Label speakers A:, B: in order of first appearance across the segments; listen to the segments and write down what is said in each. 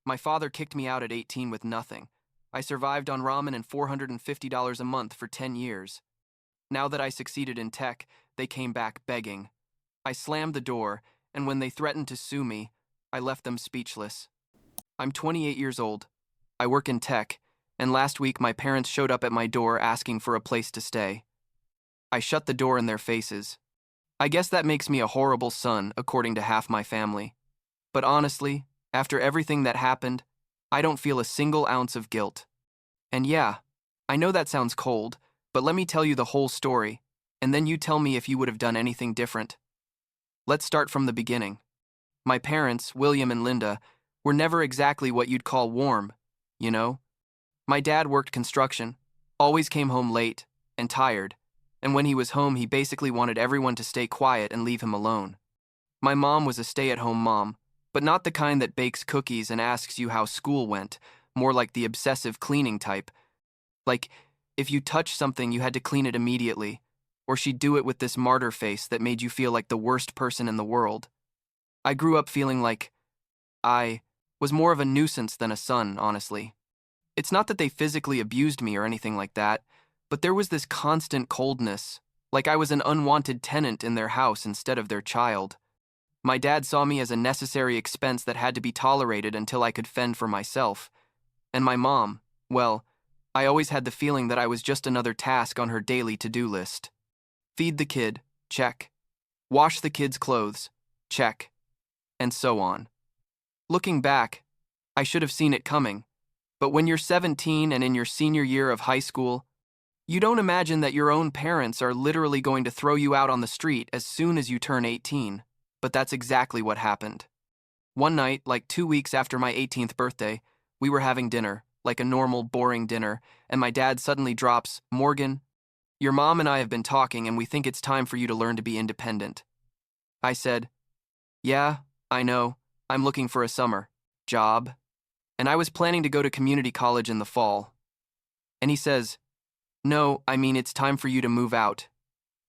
A: My father kicked me out at 18 with nothing. I survived on ramen and $450 a month for 10 years. Now that I succeeded in tech, they came back begging. I slammed the door, and when they threatened to sue me, I left them speechless. I'm 28 years old. I work in tech, and last week my parents showed up at my door asking for a place to stay. I shut the door in their faces. I guess that makes me a horrible son, according to half my family. But honestly, after everything that happened, I don't feel a single ounce of guilt. And yeah, I know that sounds cold, but let me tell you the whole story, and then you tell me if you would have done anything different. Let's start from the beginning. My parents, William and Linda, were never exactly what you'd call warm, you know? My dad worked construction, always came home late and tired, and when he was home he basically wanted everyone to stay quiet and leave him alone. My mom was a stay-at-home mom, but not the kind that bakes cookies and asks you how school went, more like the obsessive cleaning type. Like, if you touched something you had to clean it immediately, or she'd do it with this martyr face that made you feel like the worst person in the world. I grew up feeling like I was more of a nuisance than a son, honestly. It's not that they physically abused me or anything like that, but there was this constant coldness, like I was an unwanted tenant in their house instead of their child. My dad saw me as a necessary expense that had to be tolerated until I could fend for myself. And my mom, well, I always had the feeling that I was just another task on her daily to-do list. Feed the kid, check. Wash the kid's clothes, check. And so on. Looking back, I should have seen it coming. But when you're 17 and in your senior year of high school, you don't imagine that your own parents are literally going to throw you out on the street as soon as you turn 18. But that's exactly what happened. One night, like 2 weeks after my 18th birthday, we were having dinner, like a normal, boring dinner, and my dad suddenly drops, "Morgan, your mom and I have been talking and we think it's time for you to learn to be independent." I said, "Yeah, I know. I'm looking for a summer job. And I was planning to go to community college in the fall." And he says, "No, I mean it's time for you to move out.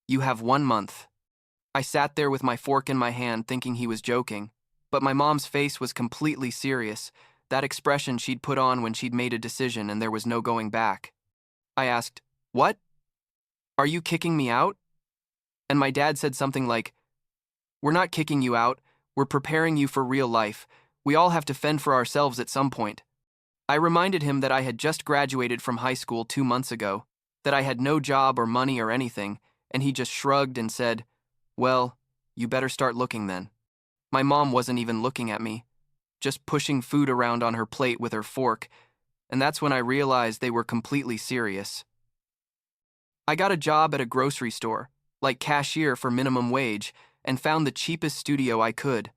A: You have 1 month." I sat there with my fork in my hand thinking he was joking, but my mom's face was completely serious, that expression she'd put on when she'd made a decision and there was no going back. I asked, "What? Are you kicking me out?" And my dad said something like, "We're not kicking you out, we're preparing you for real life. We all have to fend for ourselves at some point." I reminded him that I had just graduated from high school 2 months ago, that I had no job or money or anything, and he just shrugged and said, "Well, you better start looking then." My mom wasn't even looking at me, just pushing food around on her plate with her fork, and that's when I realized they were completely serious. I got a job at a grocery store, like cashier for minimum wage, and found the cheapest studio I could.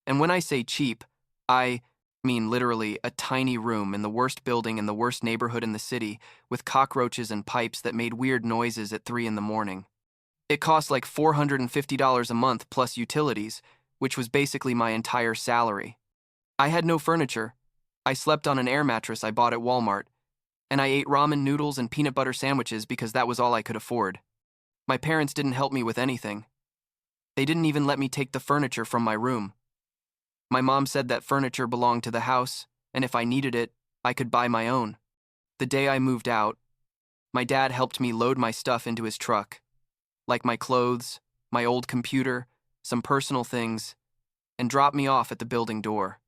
A: And when I say cheap, I mean literally a tiny room in the worst building in the worst neighborhood in the city, with cockroaches and pipes that made weird noises at 3 in the morning. It cost like $450 a month plus utilities, which was basically my entire salary. I had no furniture. I slept on an air mattress I bought at Walmart, and I ate ramen noodles and peanut butter sandwiches because that was all I could afford. My parents didn't help me with anything. They didn't even let me take the furniture from my room. My mom said that furniture belonged to the house, and if I needed it, I could buy my own. The day I moved out, my dad helped me load my stuff into his truck, like my clothes, my old computer, some personal things, and dropped me off at the building door.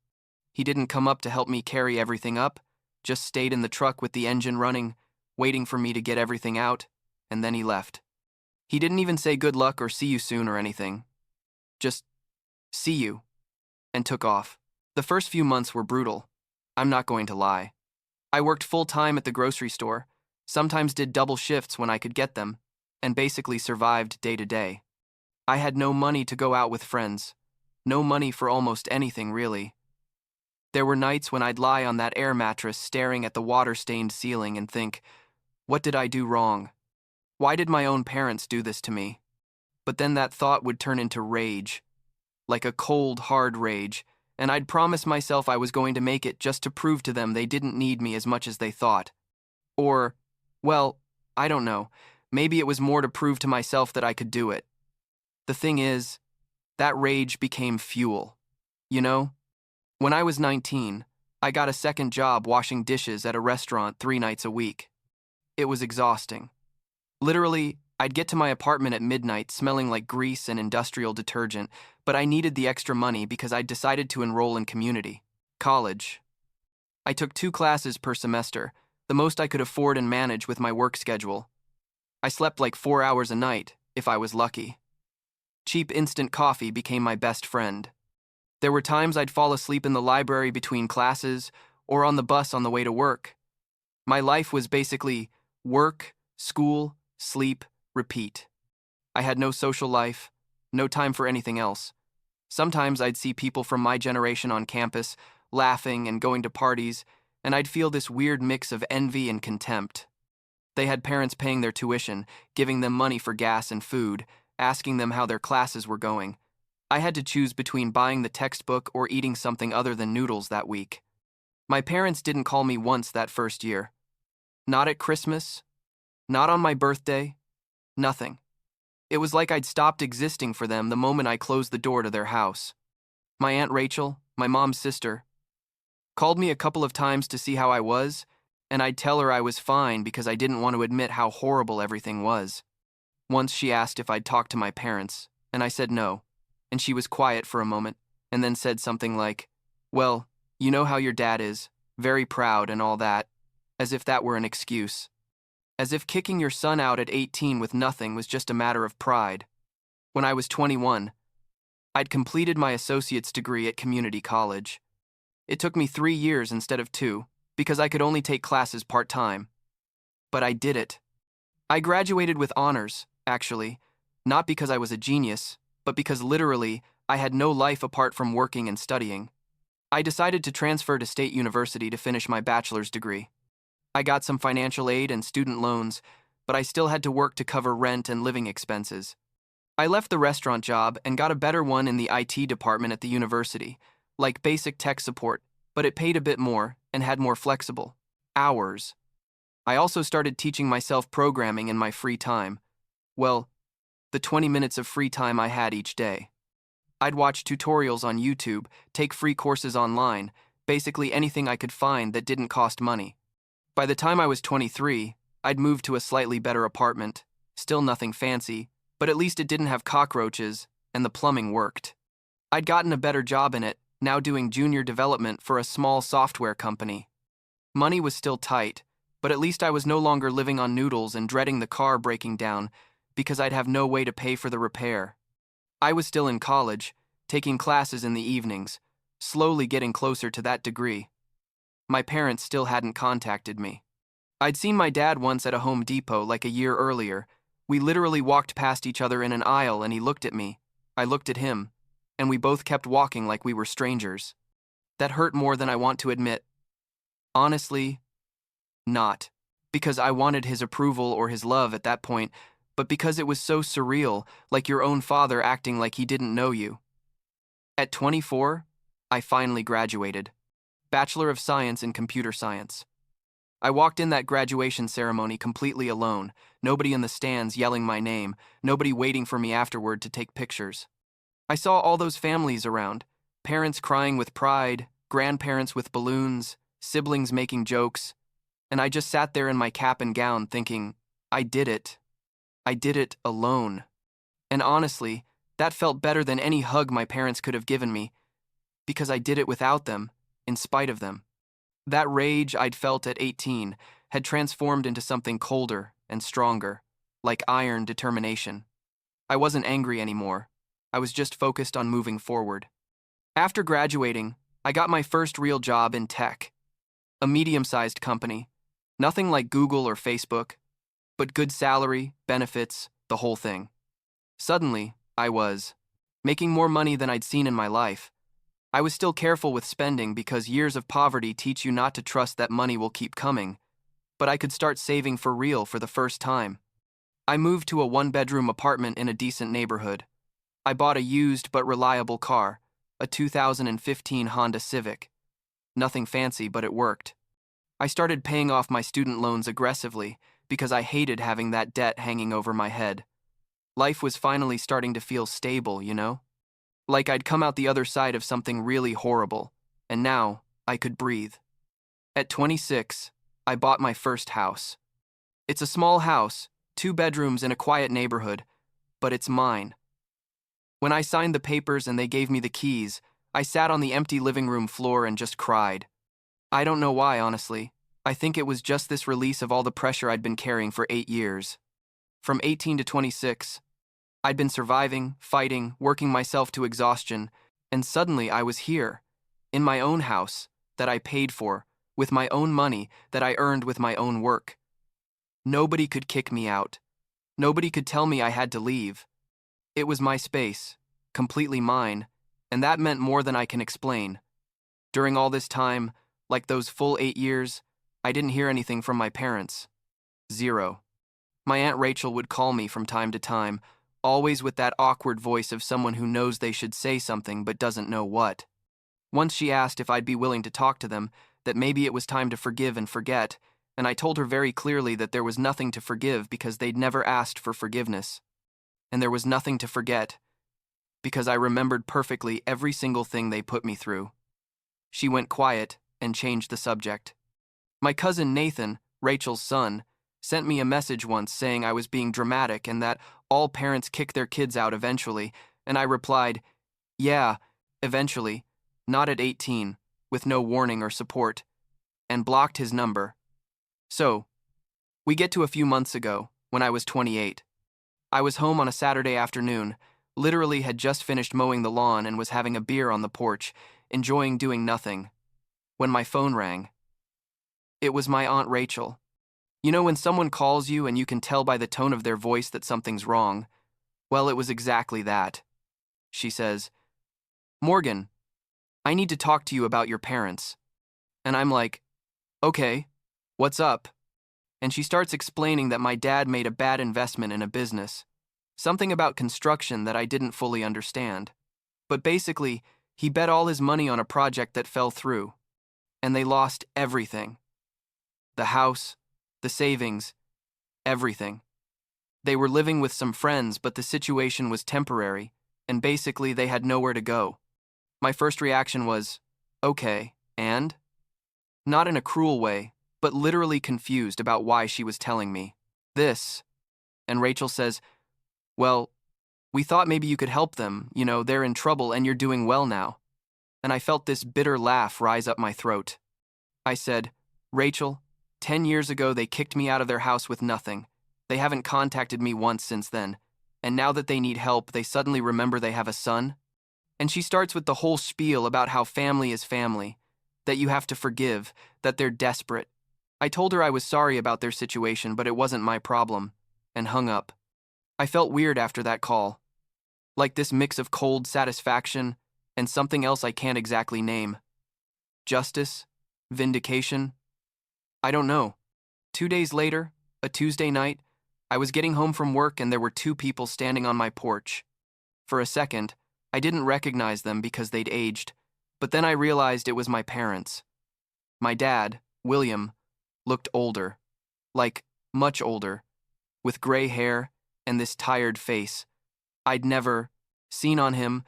A: He didn't come up to help me carry everything up, just stayed in the truck with the engine running, waiting for me to get everything out, and then he left. He didn't even say good luck or see you soon or anything. Just, "See you," and took off. The first few months were brutal. I'm not going to lie. I worked full-time at the grocery store, sometimes did double shifts when I could get them, and basically survived day to day. I had no money to go out with friends, no money for almost anything really. There were nights when I'd lie on that air mattress staring at the water-stained ceiling and think, what did I do wrong? Why did my own parents do this to me? But then that thought would turn into rage, like a cold, hard rage, and I'd promise myself I was going to make it just to prove to them they didn't need me as much as they thought. Or, well, I don't know. Maybe it was more to prove to myself that I could do it. The thing is, that rage became fuel. You know? When I was 19, I got a second job washing dishes at a restaurant 3 nights a week. It was exhausting. Literally, I'd get to my apartment at midnight smelling like grease and industrial detergent, but I needed the extra money because I'd decided to enroll in community college. I took 2 classes per semester, the most I could afford and manage with my work schedule. I slept like 4 hours a night, if I was lucky. Cheap instant coffee became my best friend. There were times I'd fall asleep in the library between classes or on the bus on the way to work. My life was basically work, school, sleep, repeat. I had no social life, no time for anything else. Sometimes I'd see people from my generation on campus, laughing and going to parties, and I'd feel this weird mix of envy and contempt. They had parents paying their tuition, giving them money for gas and food, asking them how their classes were going. I had to choose between buying the textbook or eating something other than noodles that week. My parents didn't call me once that first year. Not at Christmas, not on my birthday, nothing. It was like I'd stopped existing for them the moment I closed the door to their house. My Aunt Rachel, my mom's sister, called me a couple of times to see how I was, and I'd tell her I was fine because I didn't want to admit how horrible everything was. Once she asked if I'd talked to my parents, and I said no, and she was quiet for a moment, and then said something like, "Well, you know how your dad is, very proud and all that," as if that were an excuse. As if kicking your son out at 18 with nothing was just a matter of pride. When I was 21, I'd completed my associate's degree at community college. It took me 3 years instead of 2, because I could only take classes part-time. But I did it. I graduated with honors, actually, not because I was a genius, but because literally, I had no life apart from working and studying. I decided to transfer to State University to finish my bachelor's degree. I got some financial aid and student loans, but I still had to work to cover rent and living expenses. I left the restaurant job and got a better one in the IT department at the university, like basic tech support, but it paid a bit more and had more flexible hours. I also started teaching myself programming in my free time. Well, the 20 minutes of free time I had each day. I'd watch tutorials on YouTube, take free courses online, basically anything I could find that didn't cost money. By the time I was 23, I'd moved to a slightly better apartment, still nothing fancy, but at least it didn't have cockroaches, and the plumbing worked. I'd gotten a better job in it, now doing junior development for a small software company. Money was still tight, but at least I was no longer living on noodles and dreading the car breaking down because I'd have no way to pay for the repair. I was still in college, taking classes in the evenings, slowly getting closer to that degree. My parents still hadn't contacted me. I'd seen my dad once at a Home Depot like a year earlier. We literally walked past each other in an aisle and he looked at me. I looked at him, and we both kept walking like we were strangers. That hurt more than I want to admit. Honestly, not because I wanted his approval or his love at that point, but because it was so surreal, like your own father acting like he didn't know you. At 24, I finally graduated. Bachelor of Science in Computer Science. I walked in that graduation ceremony completely alone, nobody in the stands yelling my name, nobody waiting for me afterward to take pictures. I saw all those families around, parents crying with pride, grandparents with balloons, siblings making jokes, and I just sat there in my cap and gown thinking, I did it. I did it alone. And honestly, that felt better than any hug my parents could have given me, because I did it without them, in spite of them. That rage I'd felt at 18 had transformed into something colder and stronger, like iron determination. I wasn't angry anymore. I was just focused on moving forward. After graduating, I got my first real job in tech. A medium-sized company. Nothing like Google or Facebook, but good salary, benefits, the whole thing. Suddenly, I was making more money than I'd seen in my life. I was still careful with spending because years of poverty teach you not to trust that money will keep coming, but I could start saving for real for the first time. I moved to a 1-bedroom apartment in a decent neighborhood. I bought a used but reliable car, a 2015 Honda Civic. Nothing fancy, but it worked. I started paying off my student loans aggressively because I hated having that debt hanging over my head. Life was finally starting to feel stable, you know? Like I'd come out the other side of something really horrible, and now I could breathe. At 26, I bought my first house. It's a small house, 2 bedrooms in a quiet neighborhood, but it's mine. When I signed the papers and they gave me the keys, I sat on the empty living room floor and just cried. I don't know why, honestly. I think it was just this release of all the pressure I'd been carrying for 8 years. From 18 to 26, I'd been surviving, fighting, working myself to exhaustion, and suddenly I was here, in my own house, that I paid for, with my own money that I earned with my own work. Nobody could kick me out. Nobody could tell me I had to leave. It was my space, completely mine, and that meant more than I can explain. During all this time, like those full 8 years, I didn't hear anything from my parents. Zero. My Aunt Rachel would call me from time to time, always with that awkward voice of someone who knows they should say something but doesn't know what. Once she asked if I'd be willing to talk to them, that maybe it was time to forgive and forget, and I told her very clearly that there was nothing to forgive because they'd never asked for forgiveness. And there was nothing to forget, because I remembered perfectly every single thing they put me through. She went quiet and changed the subject. My cousin Nathan, Rachel's son, sent me a message once saying I was being dramatic and that all parents kick their kids out eventually, and I replied, yeah, eventually, not at 18, with no warning or support, and blocked his number. So, we get to a few months ago, when I was 28. I was home on a Saturday afternoon, literally had just finished mowing the lawn and was having a beer on the porch, enjoying doing nothing, when my phone rang. It was my Aunt Rachel. You know when someone calls you and you can tell by the tone of their voice that something's wrong? Well, it was exactly that. She says, Morgan, I need to talk to you about your parents. And I'm like, okay, what's up? And she starts explaining that my dad made a bad investment in a business. Something about construction that I didn't fully understand. But basically, he bet all his money on a project that fell through. And they lost everything. The house, the savings, everything. They were living with some friends, but the situation was temporary, and basically they had nowhere to go. My first reaction was, okay, and? Not in a cruel way, but literally confused about why she was telling me this. And Rachel says, well, we thought maybe you could help them, they're in trouble and you're doing well now. And I felt this bitter laugh rise up my throat. I said, Rachel, 10 years ago they kicked me out of their house with nothing. They haven't contacted me once since then. And now that they need help, they suddenly remember they have a son? And she starts with the whole spiel about how family is family, that you have to forgive, that they're desperate. I told her I was sorry about their situation, but it wasn't my problem, and hung up. I felt weird after that call. Like this mix of cold satisfaction and something else I can't exactly name. Justice? Vindication? I don't know. 2 days later, a Tuesday night, I was getting home from work and there were 2 people standing on my porch. For a second, I didn't recognize them because they'd aged, but then I realized it was my parents. My dad, William, looked older, like much older, with gray hair and this tired face I'd never seen on him.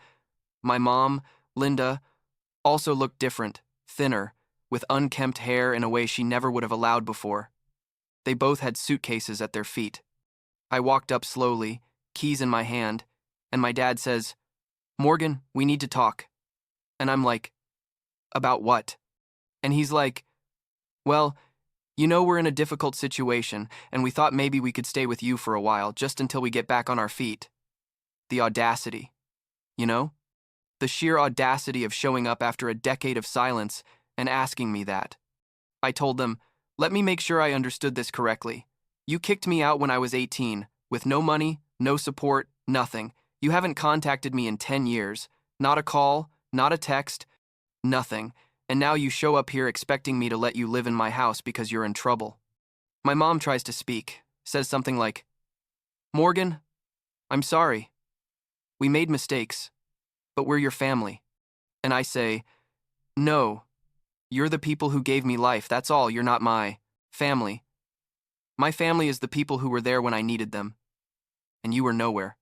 A: My mom, Linda, also looked different, thinner, with unkempt hair in a way she never would have allowed before. They both had suitcases at their feet. I walked up slowly, keys in my hand, and my dad says, Morgan, we need to talk. And I'm like, about what? And he's like, well, we're in a difficult situation, and we thought maybe we could stay with you for a while, just until we get back on our feet. The audacity, The sheer audacity of showing up after a decade of silence and asking me that. I told them, let me make sure I understood this correctly. You kicked me out when I was 18, with no money, no support, nothing. You haven't contacted me in 10 years. Not a call, not a text, nothing. And now you show up here expecting me to let you live in my house because you're in trouble. My mom tries to speak, says something like, Morgan, I'm sorry. We made mistakes, but we're your family. And I say, no, you're the people who gave me life, that's all, you're not my family. My family is the people who were there when I needed them. And you were nowhere.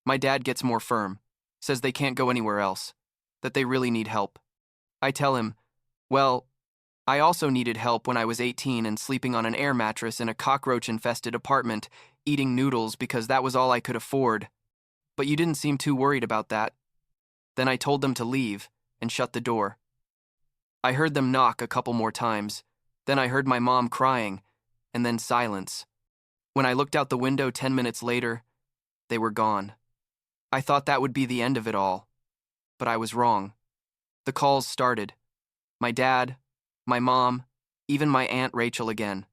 A: My dad gets more firm, says they can't go anywhere else, that they really need help. I tell him, Well, I also needed help when I was 18 and sleeping on an air mattress in a cockroach-infested apartment, eating noodles because that was all I could afford. But you didn't seem too worried about that. Then I told them to leave and shut the door. I heard them knock a couple more times. Then I heard my mom crying, and then silence. When I looked out the window 10 minutes later, they were gone. I thought that would be the end of it all, but I was wrong. The calls started. My dad, my mom, even my Aunt Rachel again.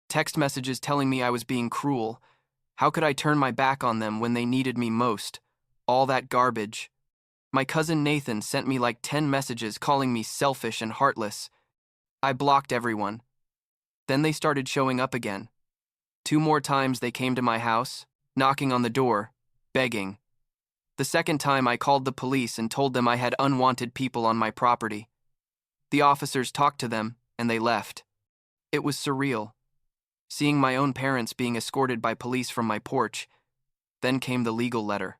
A: Text messages telling me I was being cruel. How could I turn my back on them when they needed me most? All that garbage. My cousin Nathan sent me like 10 messages calling me selfish and heartless. I blocked everyone. Then they started showing up again. 2 more times they came to my house, knocking on the door, begging. The second time I called the police and told them I had unwanted people on my property. The officers talked to them, and they left. It was surreal. Seeing my own parents being escorted by police from my porch. Then came the legal letter.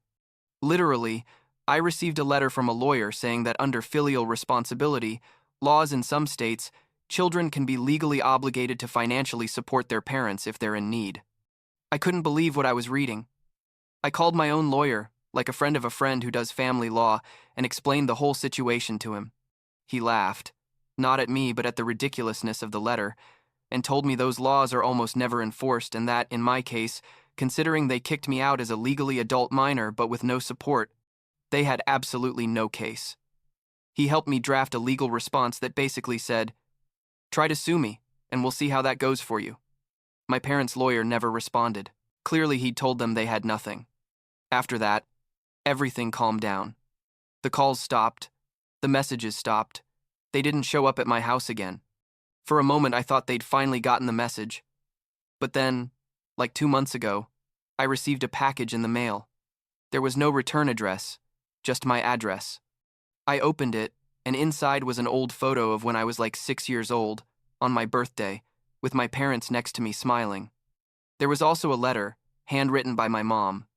A: Literally, I received a letter from a lawyer saying that under filial responsibility, laws in some states, children can be legally obligated to financially support their parents if they're in need. I couldn't believe what I was reading. I called my own lawyer, like a friend of a friend who does family law, and explained the whole situation to him. He laughed, not at me but at the ridiculousness of the letter, and told me those laws are almost never enforced and that, in my case, considering they kicked me out as a legally adult minor but with no support, they had absolutely no case. He helped me draft a legal response that basically said, "Try to sue me, and we'll see how that goes for you." My parents' lawyer never responded. Clearly he'd told them they had nothing. After that, everything calmed down. The calls stopped. The messages stopped. They didn't show up at my house again. For a moment I thought they'd finally gotten the message. But then, like 2 months ago, I received a package in the mail. There was no return address, just my address. I opened it, and inside was an old photo of when I was like 6 years old, on my birthday, with my parents next to me smiling. There was also a letter, handwritten by my mom.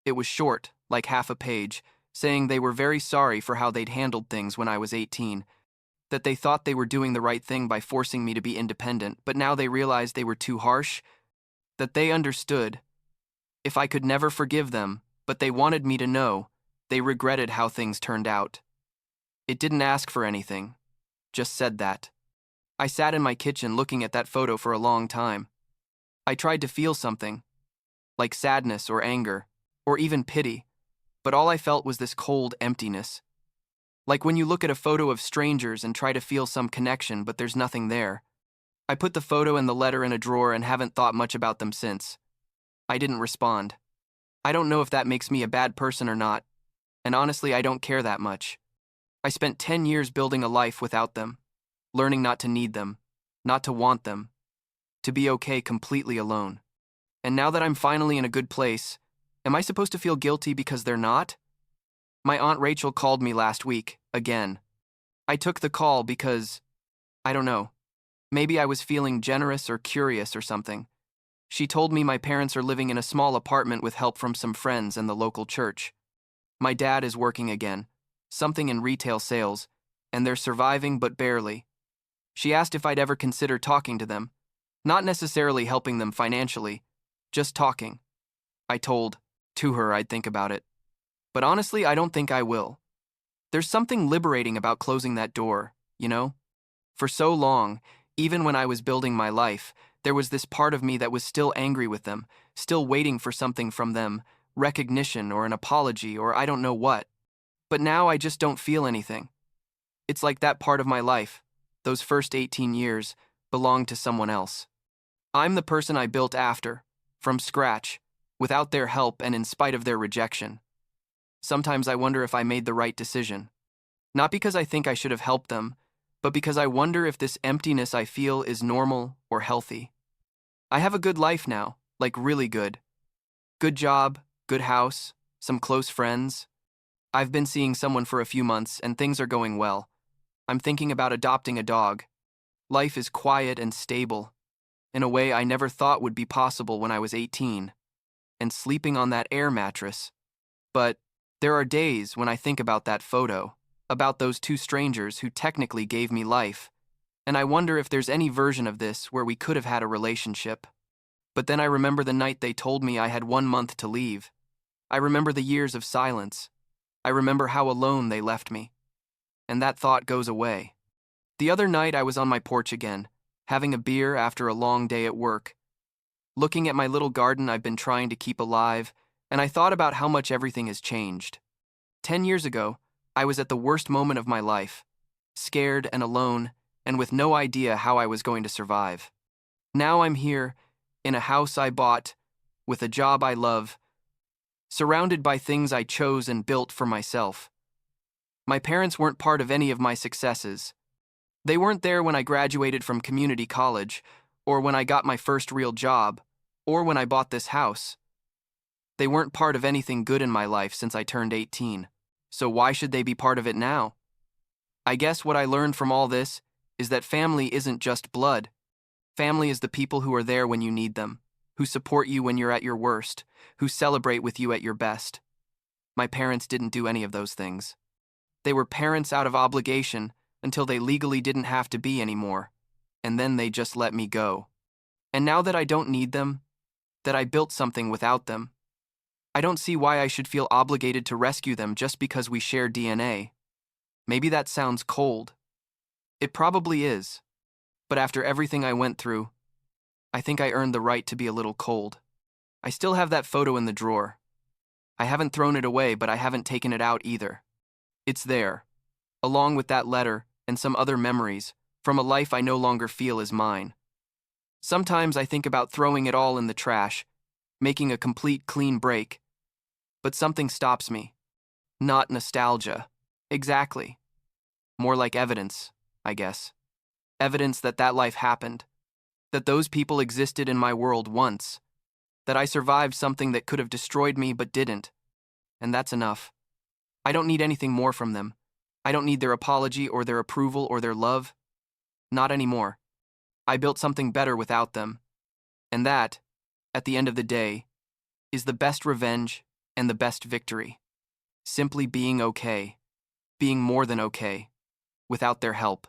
A: It was short, like half a page, saying they were very sorry for how they'd handled things when I was 18, that they thought they were doing the right thing by forcing me to be independent, but now they realized they were too harsh, that they understood. If I could never forgive them, but they wanted me to know, they regretted how things turned out. It didn't ask for anything, just said that. I sat in my kitchen looking at that photo for a long time. I tried to feel something, like sadness or anger, or even pity, but all I felt was this cold emptiness. Like when you look at a photo of strangers and try to feel some connection, but there's nothing there. I put the photo and the letter in a drawer and haven't thought much about them since. I didn't respond. I don't know if that makes me a bad person or not, and honestly, I don't care that much. I spent 10 years building a life without them, learning not to need them, not to want them, to be okay completely alone. And now that I'm finally in a good place, am I supposed to feel guilty because they're not? My Aunt Rachel called me last week, again. I took the call because, I don't know, maybe I was feeling generous or curious or something. She told me my parents are living in a small apartment with help from some friends and the local church. My dad is working again, something in retail sales, and they're surviving but barely. She asked if I'd ever consider talking to them, not necessarily helping them financially, just talking. I told her I'd think about it. But honestly, I don't think I will. There's something liberating about closing that door, you know? For so long, even when I was building my life, there was this part of me that was still angry with them, still waiting for something from them, recognition or an apology or I don't know what. But now I just don't feel anything. It's like that part of my life, those first 18 years, belonged to someone else. I'm the person I built after, from scratch, without their help and in spite of their rejection. Sometimes I wonder if I made the right decision. Not because I think I should have helped them, but because I wonder if this emptiness I feel is normal or healthy. I have a good life now, like really good. Good job, good house, some close friends. I've been seeing someone for a few months and things are going well. I'm thinking about adopting a dog. Life is quiet and stable, in a way I never thought would be possible when I was 18, and sleeping on that air mattress. But there are days when I think about that photo, about those two strangers who technically gave me life, and I wonder if there's any version of this where we could have had a relationship. But then I remember the night they told me I had 1 month to leave. I remember the years of silence. I remember how alone they left me. And that thought goes away. The other night I was on my porch again, having a beer after a long day at work, looking at my little garden I've been trying to keep alive, and I thought about how much everything has changed. 10 years ago, I was at the worst moment of my life, scared and alone, and with no idea how I was going to survive. Now I'm here, in a house I bought, with a job I love, surrounded by things I chose and built for myself. My parents weren't part of any of my successes. They weren't there when I graduated from community college, or when I got my first real job, or when I bought this house. They weren't part of anything good in my life since I turned 18, so why should they be part of it now? I guess what I learned from all this is that family isn't just blood. Family is the people who are there when you need them, who support you when you're at your worst, who celebrate with you at your best. My parents didn't do any of those things. They were parents out of obligation until they legally didn't have to be anymore, and then they just let me go. And now that I don't need them, that I built something without them, I don't see why I should feel obligated to rescue them just because we share DNA. Maybe that sounds cold. It probably is. But after everything I went through, I think I earned the right to be a little cold. I still have that photo in the drawer. I haven't thrown it away, but I haven't taken it out either. It's there, along with that letter and some other memories from a life I no longer feel is mine. Sometimes I think about throwing it all in the trash, making a complete clean break. But something stops me. Not nostalgia. Exactly. More like evidence, I guess. Evidence that that life happened. That those people existed in my world once. That I survived something that could have destroyed me but didn't. And that's enough. I don't need anything more from them. I don't need their apology or their approval or their love. Not anymore. I built something better without them. And that, at the end of the day, is the best revenge and the best victory. Simply being okay. Being more than okay. Without their help.